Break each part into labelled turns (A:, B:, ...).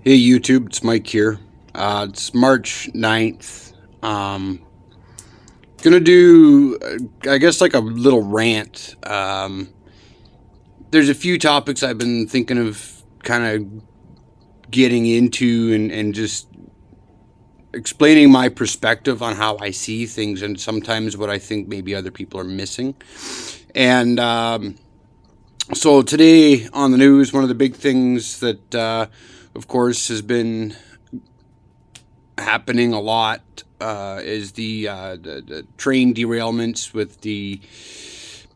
A: Hey YouTube, it's Mike here. It's March 9th. Gonna do, I guess, like a little rant. There's a few topics I've been thinking of kind of getting into and just explaining my perspective on how I see things and sometimes what I think maybe other people are missing. And so today on the news, one of the big things that, of course, has been happening a lot is the train derailments with the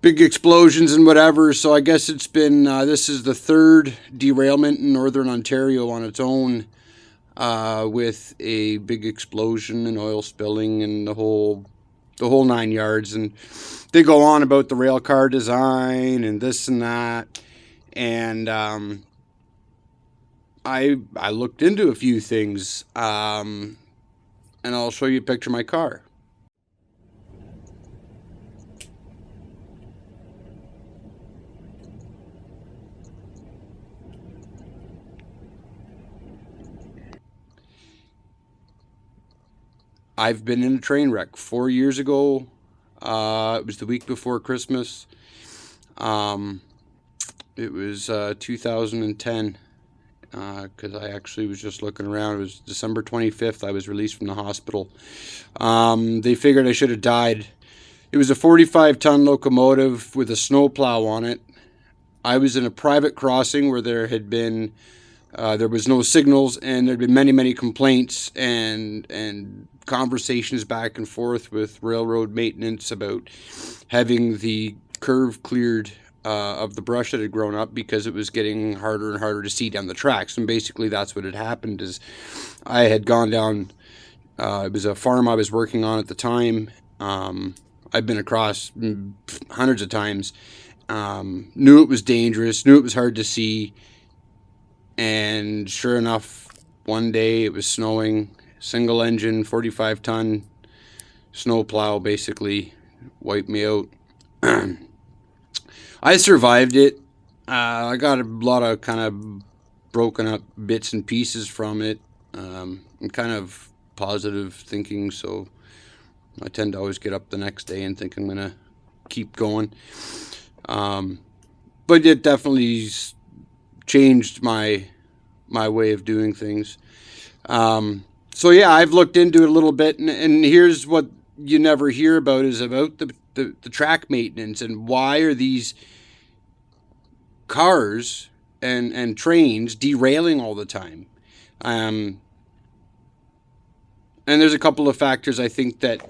A: big explosions and whatever. So I guess it's been this is the third derailment in Northern Ontario on its own, with a big explosion and oil spilling and the whole 9 yards. And they go on about the rail car design and this and that. And I looked into a few things, and I'll show you a picture of my car. I've been in a train wreck 4 years ago. It was the week before Christmas. It was 2010. Because I actually was just looking around. It was December 25th. I was released from the hospital. They figured I should have died. It was a 45-ton locomotive with a snowplow on it. I was in a private crossing where there was no signals, and there had been many complaints and conversations back and forth with railroad maintenance about having the curve cleared of the brush that had grown up because it was getting harder and harder to see down the tracks. And basically that's what had happened. Is I had gone down, it was a farm I was working on at the time. I've been across hundreds of times, knew it was dangerous, knew it was hard to see, and sure enough, one day it was snowing, single engine 45-ton snowplow basically wiped me out. I survived it. I got a lot of kind of broken up bits and pieces from it. I'm kind of positive thinking, so I tend to always get up the next day and think I'm going to keep going. But it definitely changed my way of doing things. So yeah, I've looked into it a little bit, and here's what you never hear about is about the track maintenance and why are these cars and trains derailing all the time. And there's a couple of factors I think that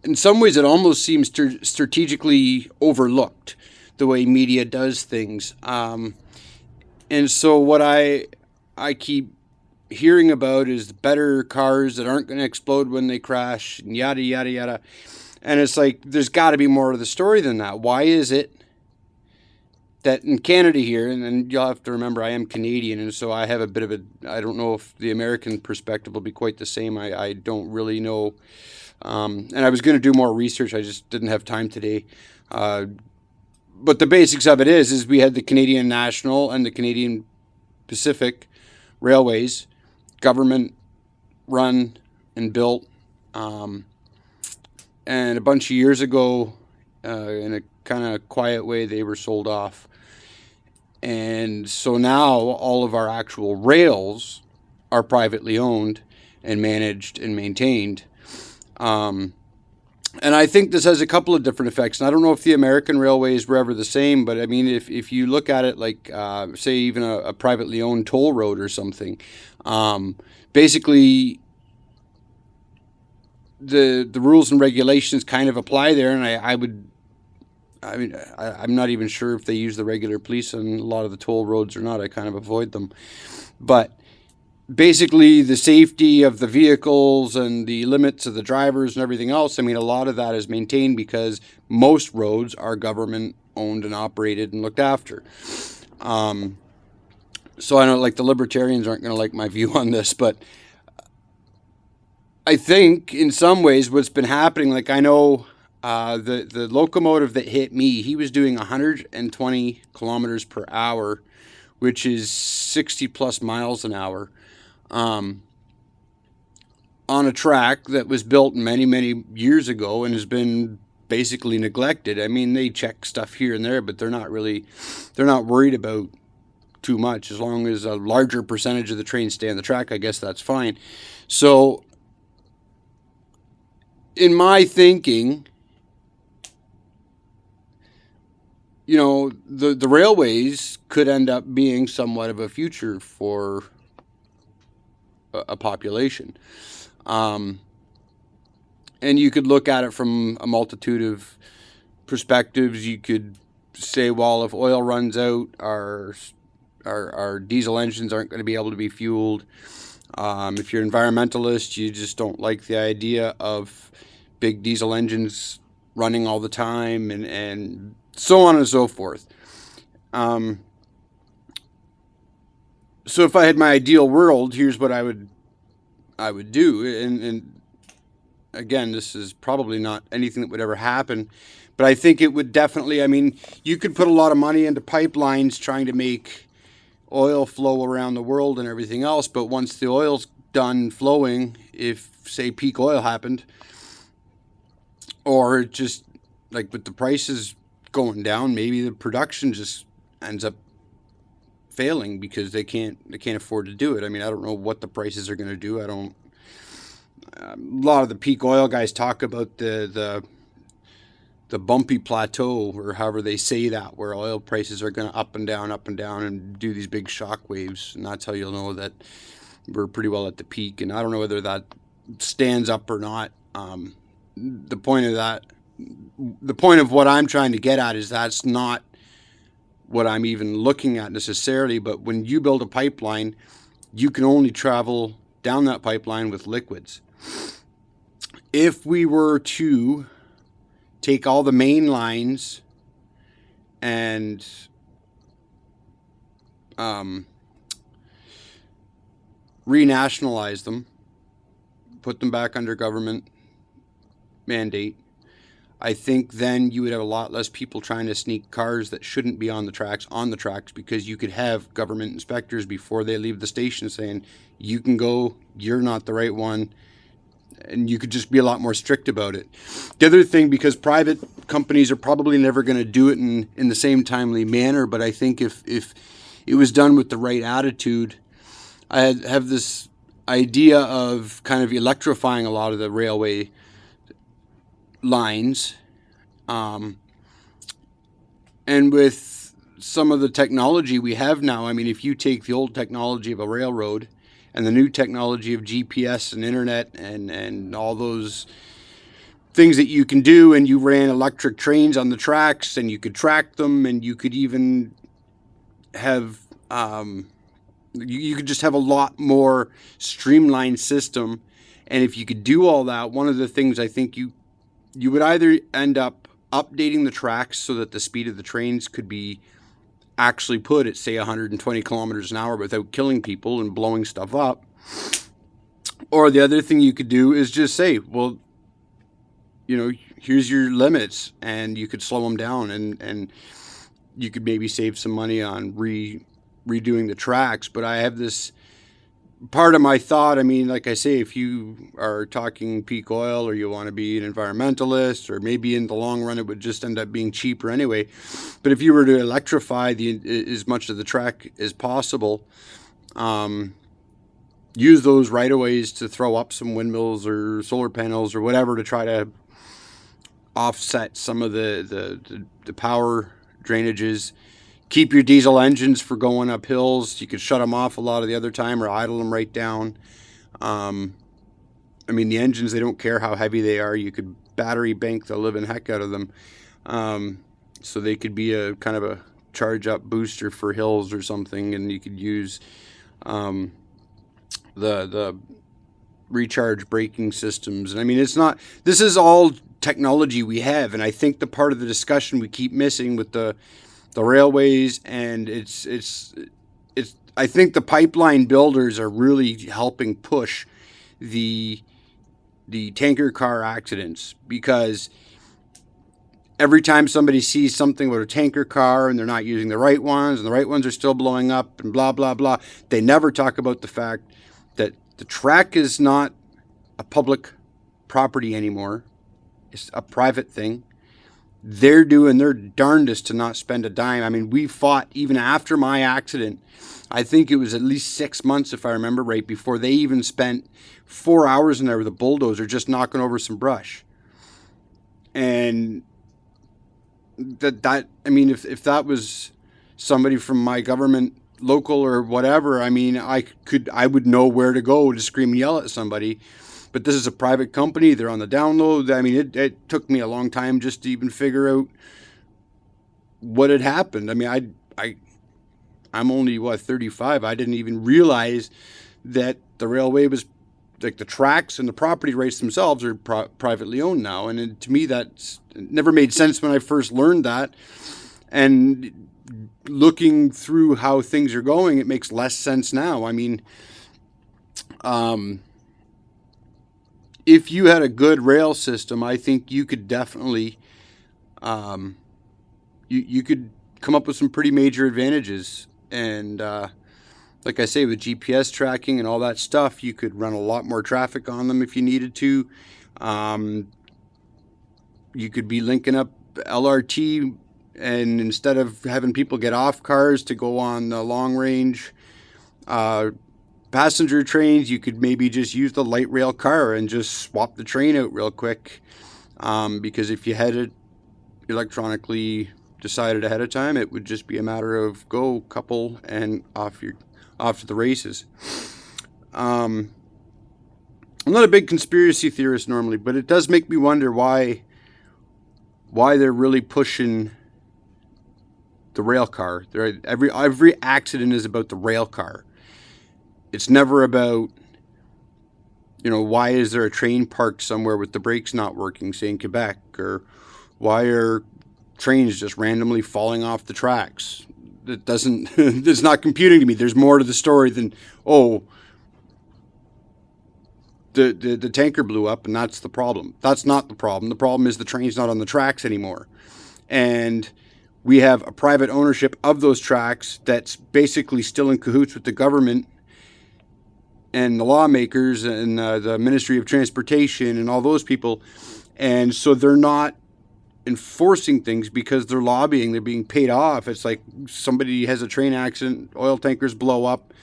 A: in some ways it almost seems strategically overlooked, the way media does things. And so what I keep hearing about is better cars that aren't going to explode when they crash, and yada yada yada. And it's like there's got to be more to the story than that. Why is it that in Canada here, and you'll have to remember I am Canadian, and so I have a bit of I don't know if the American perspective will be quite the same. I don't really know. And I was going to do more research. I just didn't have time today. But the basics of it is we had the Canadian National and the Canadian Pacific Railways, government run and built. And a bunch of years ago, in a kind of quiet way, they were sold off. And so now all of our actual rails are privately owned and managed and maintained. And I think this has a couple of different effects. And I don't know if the American railways were ever the same, but I mean, if you look at it like, say, even a privately owned toll road or something, basically the rules and regulations kind of apply there. And I'm not even sure if they use the regular police on a lot of the toll roads or not. I kind of avoid them. But basically the safety of the vehicles and the limits of the drivers and everything else, I mean, a lot of that is maintained because most roads are government owned and operated and looked after. So I know, like, the libertarians aren't going to like my view on this, but I think in some ways what's been happening, like I know the locomotive that hit me, he was doing 120 kilometers per hour which is 60 plus miles an hour, on a track that was built many, many years ago and has been basically neglected. I mean, they check stuff here and there, but they're not worried about too much. As long as a larger percentage of the trains stay on the track, I guess that's fine. So, in my thinking, the railways could end up being somewhat of a future for a population. And you could look at it from a multitude of perspectives. You could say, well, if oil runs out, our diesel engines aren't going to be able to be fueled. If you're an environmentalist, you just don't like the idea of big diesel engines running all the time, and so on and so forth. So if I had my ideal world, here's what I would do. And again, this is probably not anything that would ever happen, but I think it would definitely, I mean, you could put a lot of money into pipelines trying to make oil flow around the world and everything else, but once the oil's done flowing, if, say, peak oil happened, or just like with the prices going down, maybe the production just ends up failing because they can't afford to do it. I mean, I don't know what the prices are going to do. A lot of the peak oil guys talk about the bumpy plateau, or however they say that, where oil prices are going to up and down and do these big shock waves, and that's how you'll know that we're pretty well at the peak. And I don't know whether that stands up or not. The point of what I'm trying to get at is that's not what I'm even looking at necessarily. But when you build a pipeline, you can only travel down that pipeline with liquids. If we were to take all the main lines and renationalize them, put them back under government mandate, I think then you would have a lot less people trying to sneak cars that shouldn't be on the tracks, because you could have government inspectors before they leave the station saying, you can go, you're not the right one, and you could just be a lot more strict about it. The other thing, because private companies are probably never going to do it in the same timely manner, but I think if it was done with the right attitude, I have this idea of kind of electrifying a lot of the railway lines, and with some of the technology we have now, I mean, if you take the old technology of a railroad and the new technology of GPS and internet and all those things that you can do, and you ran electric trains on the tracks and you could track them, and you could even have you could just have a lot more streamlined system. And if you could do all that, one of the things I think you would either end up updating the tracks so that the speed of the trains could be actually put at, say, 120 kilometers an hour without killing people and blowing stuff up. Or the other thing you could do is just say, well, here's your limits, and you could slow them down, and you could maybe save some money on redoing the tracks. But I have this part of my thought, I mean, like I say, if you are talking peak oil, or you want to be an environmentalist, or maybe in the long run it would just end up being cheaper anyway. But if you were to electrify as much of the track as possible, use those right-of-ways to throw up some windmills or solar panels or whatever to try to offset some of the power drainages. Keep your diesel engines for going up hills. You could shut them off a lot of the other time or idle them right down. I mean, the engines, they don't care how heavy they are. You could battery bank the living heck out of them. So they could be a kind of a charge up booster for hills or something, and you could use the recharge braking systems. And I mean, this is all technology we have, and I think the part of the discussion we keep missing with the railways, and it's I think the pipeline builders are really helping push the tanker car accidents, because every time somebody sees something with a tanker car and they're not using the right ones and the right ones are still blowing up and blah, blah, blah, they never talk about the fact that the track is not a public property anymore. It's a private thing. They're doing their darndest to not spend a dime. I mean, we fought even after my accident. I think it was at least 6 months, if I remember right, before they even spent 4 hours in there with a bulldozer just knocking over some brush. And that I mean, if that was somebody from my government, local or whatever, I mean, I would know where to go to scream and yell at somebody. But this is a private company. They're on the download. I mean, it took me a long time just to even figure out what had happened. I mean, I'm only, 35. I didn't even realize that the railway was, like, the tracks and the property rights themselves are privately owned now. And to me, it never made sense when I first learned that. And looking through how things are going, it makes less sense now. I mean, if you had a good rail system, I think you could definitely, you could come up with some pretty major advantages. And like I say, with GPS tracking and all that stuff, you could run a lot more traffic on them if you needed to. You could be linking up LRT, and instead of having people get off cars to go on the long range passenger trains, you could maybe just use the light rail car and just swap the train out real quick. Because if you had it electronically decided ahead of time, it would just be a matter of go, couple, and off to the races. I'm not a big conspiracy theorist normally, but it does make me wonder why they're really pushing the rail car. Every accident is about the rail car. It's never about, why is there a train parked somewhere with the brakes not working, say in Quebec, or why are trains just randomly falling off the tracks? It doesn't, it's not computing to me. There's more to the story than, the tanker blew up and that's the problem. That's not the problem. The problem is the train's not on the tracks anymore. And we have a private ownership of those tracks that's basically still in cahoots with the government and the lawmakers and the Ministry of Transportation and all those people. And so they're not enforcing things because they're lobbying. They're being paid off. It's like somebody has a train accident, oil tankers blow up.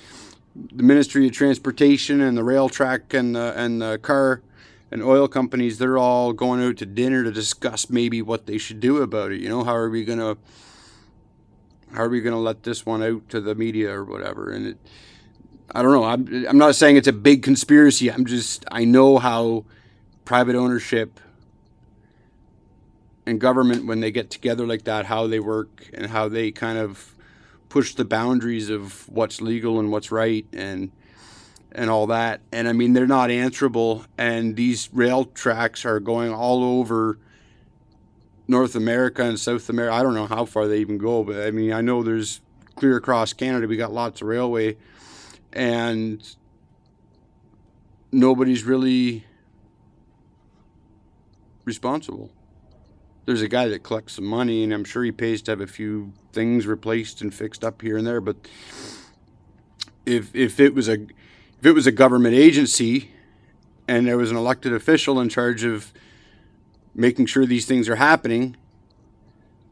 A: The Ministry of Transportation and the rail track and the car and oil companies, they're all going out to dinner to discuss maybe what they should do about it. How are we gonna let this one out to the media or whatever? And I don't know. I'm not saying it's a big conspiracy. I know how private ownership and government, when they get together like that, how they work and how they kind of push the boundaries of what's legal and what's right and all that. And I mean, they're not answerable. And these rail tracks are going all over North America and South America. I don't know how far they even go, but I mean, I know there's clear across Canada. We got lots of railway, and nobody's really responsible. There's a guy that collects some money, and I'm sure he pays to have a few things replaced and fixed up here and there. But if it was a government agency and there was an elected official in charge of making sure these things are happening,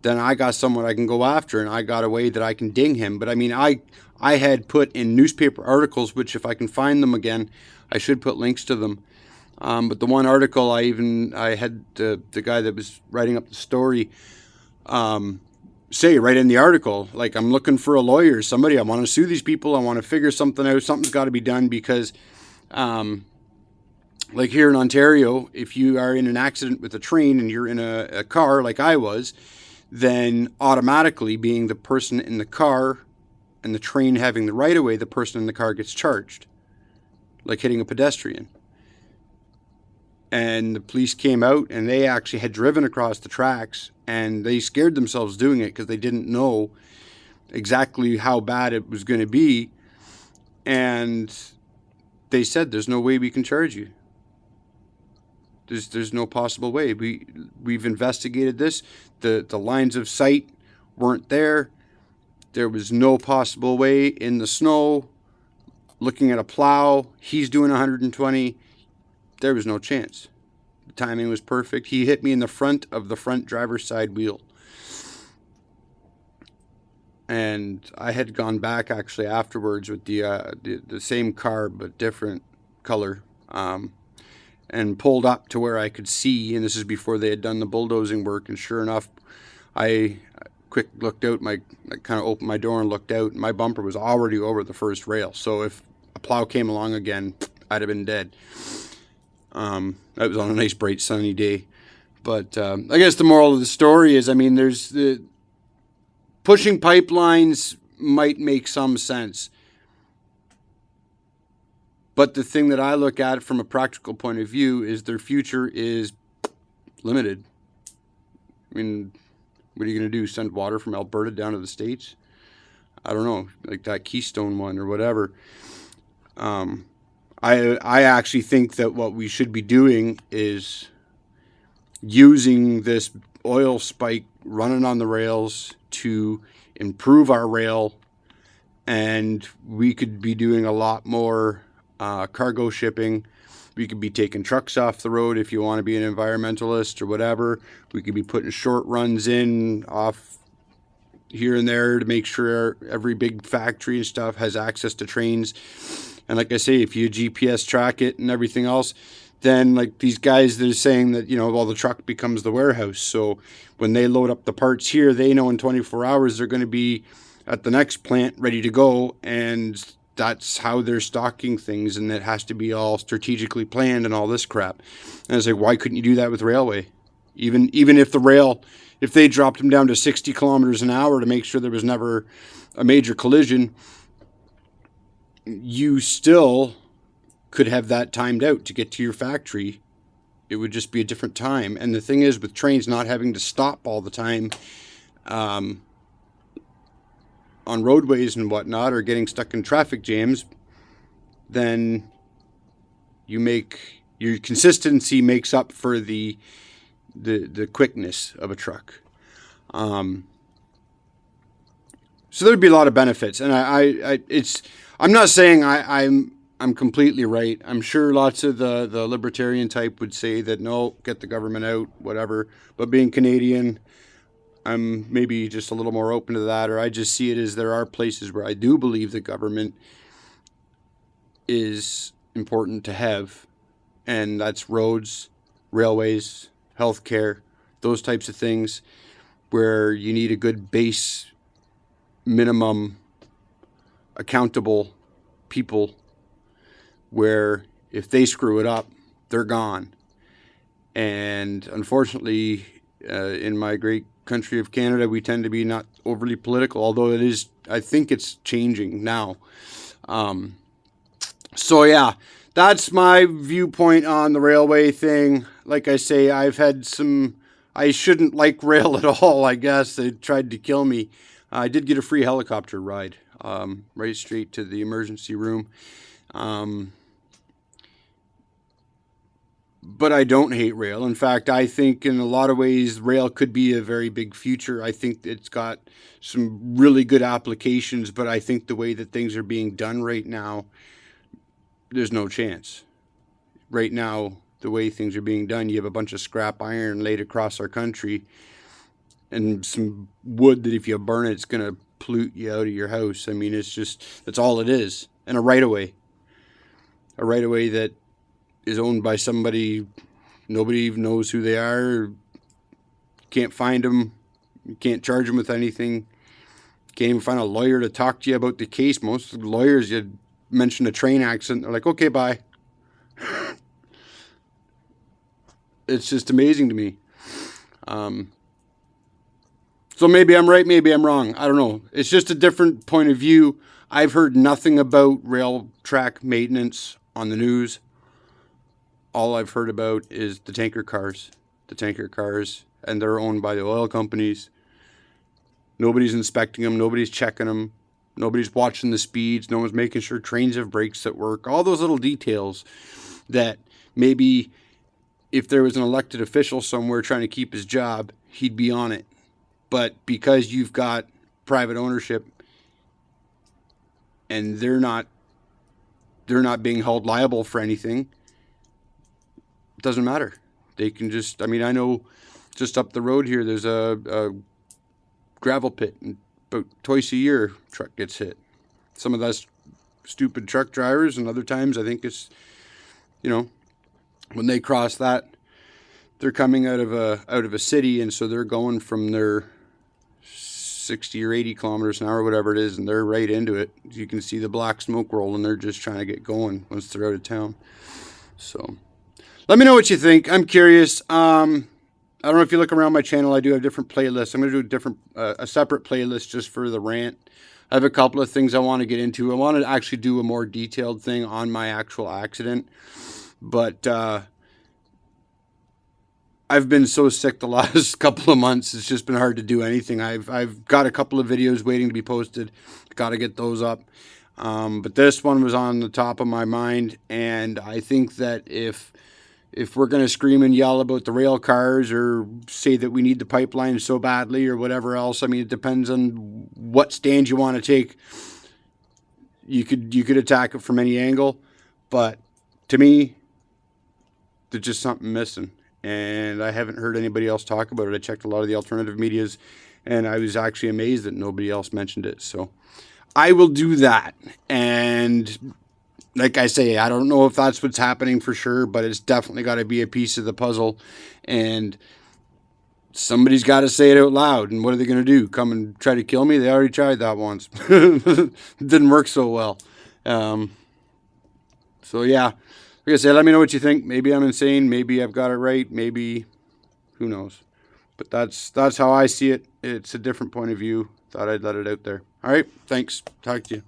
A: then I got someone I can go after, and I got a way that I can ding him. But I mean, I had put in newspaper articles, which if I can find them again, I should put links to them. But the one article I had the guy that was writing up the story say right in the article, like, I'm looking for a lawyer, somebody, I want to sue these people, I want to figure something out, something's got to be done because, like here in Ontario, if you are in an accident with a train and you're in a car like I was, then automatically, being the person in the car and the train having the right of way, the person in the car gets charged, like hitting a pedestrian. And the police came out, and they actually had driven across the tracks, and they scared themselves doing it because they didn't know exactly how bad it was going to be. And they said, there's no way we can charge you. There's no possible way. We've investigated this. The lines of sight weren't there. There was no possible way in the snow, looking at a plow, he's doing 120. There was no chance. The timing was perfect. He hit me in the front of the front driver's side wheel. And I had gone back actually afterwards with the same car but different color, and pulled up to where I could see. And this is before they had done the bulldozing work. And sure enough, I quick looked out. I kind of opened my door and looked out. And my bumper was already over the first rail. So if a plow came along again, I'd have been dead. That was on a nice bright sunny day. But I guess the moral of the story is, I mean, there's the pushing pipelines might make some sense. But the thing that I look at from a practical point of view is their future is limited. I mean, what are you going to do? Send water from Alberta down to the States? I don't know, like that Keystone one or whatever. I actually think that what we should be doing is using this oil spike running on the rails to improve our rail, and we could be doing a lot more cargo shipping. We could be taking trucks off the road if you want to be an environmentalist or whatever. We could be putting short runs in off here and there to make sure every big factory and stuff has access to trains. And like I say, if you GPS track it and everything else, then like these guys, they're saying that, you know, well, the truck becomes the warehouse. So when they load up the parts here, they know in 24 hours they're going to be at the next plant ready to go. And that's how they're stocking things. And it has to be all strategically planned and all this crap. And it's like, why couldn't you do that with railway? Even if the rail, if they dropped them down to 60 kilometers an hour to make sure there was never a major collision, you still could have that timed out to get to your factory. It would just be a different time. And the thing is, with trains not having to stop all the time on roadways and whatnot, or getting stuck in traffic jams, then your consistency makes up for the quickness of a truck. So there'd be a lot of benefits, and I'm not saying I'm completely right. I'm sure lots of the libertarian type would say that no, get the government out, whatever. But being Canadian, I'm maybe just a little more open to that, or I just see it as there are places where I do believe the government is important to have, and that's roads, railways, healthcare, those types of things, where you need a good base minimum accountable people, where if they screw it up, they're gone. And unfortunately, in my great country of Canada, we tend to be not overly political, although it is, I think it's changing now. So yeah, that's my viewpoint on the railway thing. Like I say, I shouldn't like rail at all, I guess. They tried to kill me. I did get a free helicopter ride, right straight to the emergency room. But I don't hate rail. In fact, I think in a lot of ways, rail could be a very big future. I think it's got some really good applications, but I think the way that things are being done right now, there's no chance. Right now, the way things are being done, you have a bunch of scrap iron laid across our country and some wood that if you burn it, it's going to pollute you out of your house. I mean, that's all it is. And a right-of-way. A right-of-way that is owned by somebody, nobody even knows who they are, can't find them, you can't charge them with anything, can't even find a lawyer to talk to you about the case. Most of the lawyers, you mention a train accident, they're like, okay, bye. It's just amazing to me. So maybe I'm right, maybe I'm wrong. I don't know. It's just a different point of view. I've heard nothing about rail track maintenance on the news. All I've heard about is the tanker cars, and they're owned by the oil companies. Nobody's inspecting them. Nobody's checking them. Nobody's watching the speeds. No one's making sure trains have brakes that work. All those little details that maybe if there was an elected official somewhere trying to keep his job, he'd be on it. But because you've got private ownership and they're not being held liable for anything, it doesn't matter. They can just, I mean, I know just up the road here, there's a gravel pit, and about twice a year, truck gets hit. Some of that's stupid truck drivers, and other times I think it's, you know, when they cross that, they're coming out of a city, and so they're going from their 60 or 80 kilometers an hour, whatever it is, and they're right into it. You can see the black smoke rolling. They're just trying to get going once they're out of town. So let me know what you think. I'm curious. I don't know if you look around my channel, I do have different playlists. I'm going to do a separate playlist just for the rant. I have a couple of things I want to get into. I want to actually do a more detailed thing on my actual accident, but I've been so sick the last couple of months. It's just been hard to do anything. I've got a couple of videos waiting to be posted. Got to get those up. But this one was on the top of my mind, and I think that if we're going to scream and yell about the rail cars or say that we need the pipeline so badly or whatever else, I mean, it depends on what stand you want to take. You could attack it from any angle, but to me, there's just something missing. And I haven't heard anybody else talk about it. I checked a lot of the alternative medias, and I was actually amazed that nobody else mentioned it. So I will do that. And like I say, I don't know if that's what's happening for sure, but it's definitely got to be a piece of the puzzle. And somebody's got to say it out loud. And what are they going to do? Come and try to kill me? They already tried that once. It didn't work so well. So yeah. Like I said, let me know what you think. Maybe I'm insane. Maybe I've got it right. Maybe, who knows? But that's how I see it. It's a different point of view. Thought I'd let it out there. All right. Thanks. Talk to you.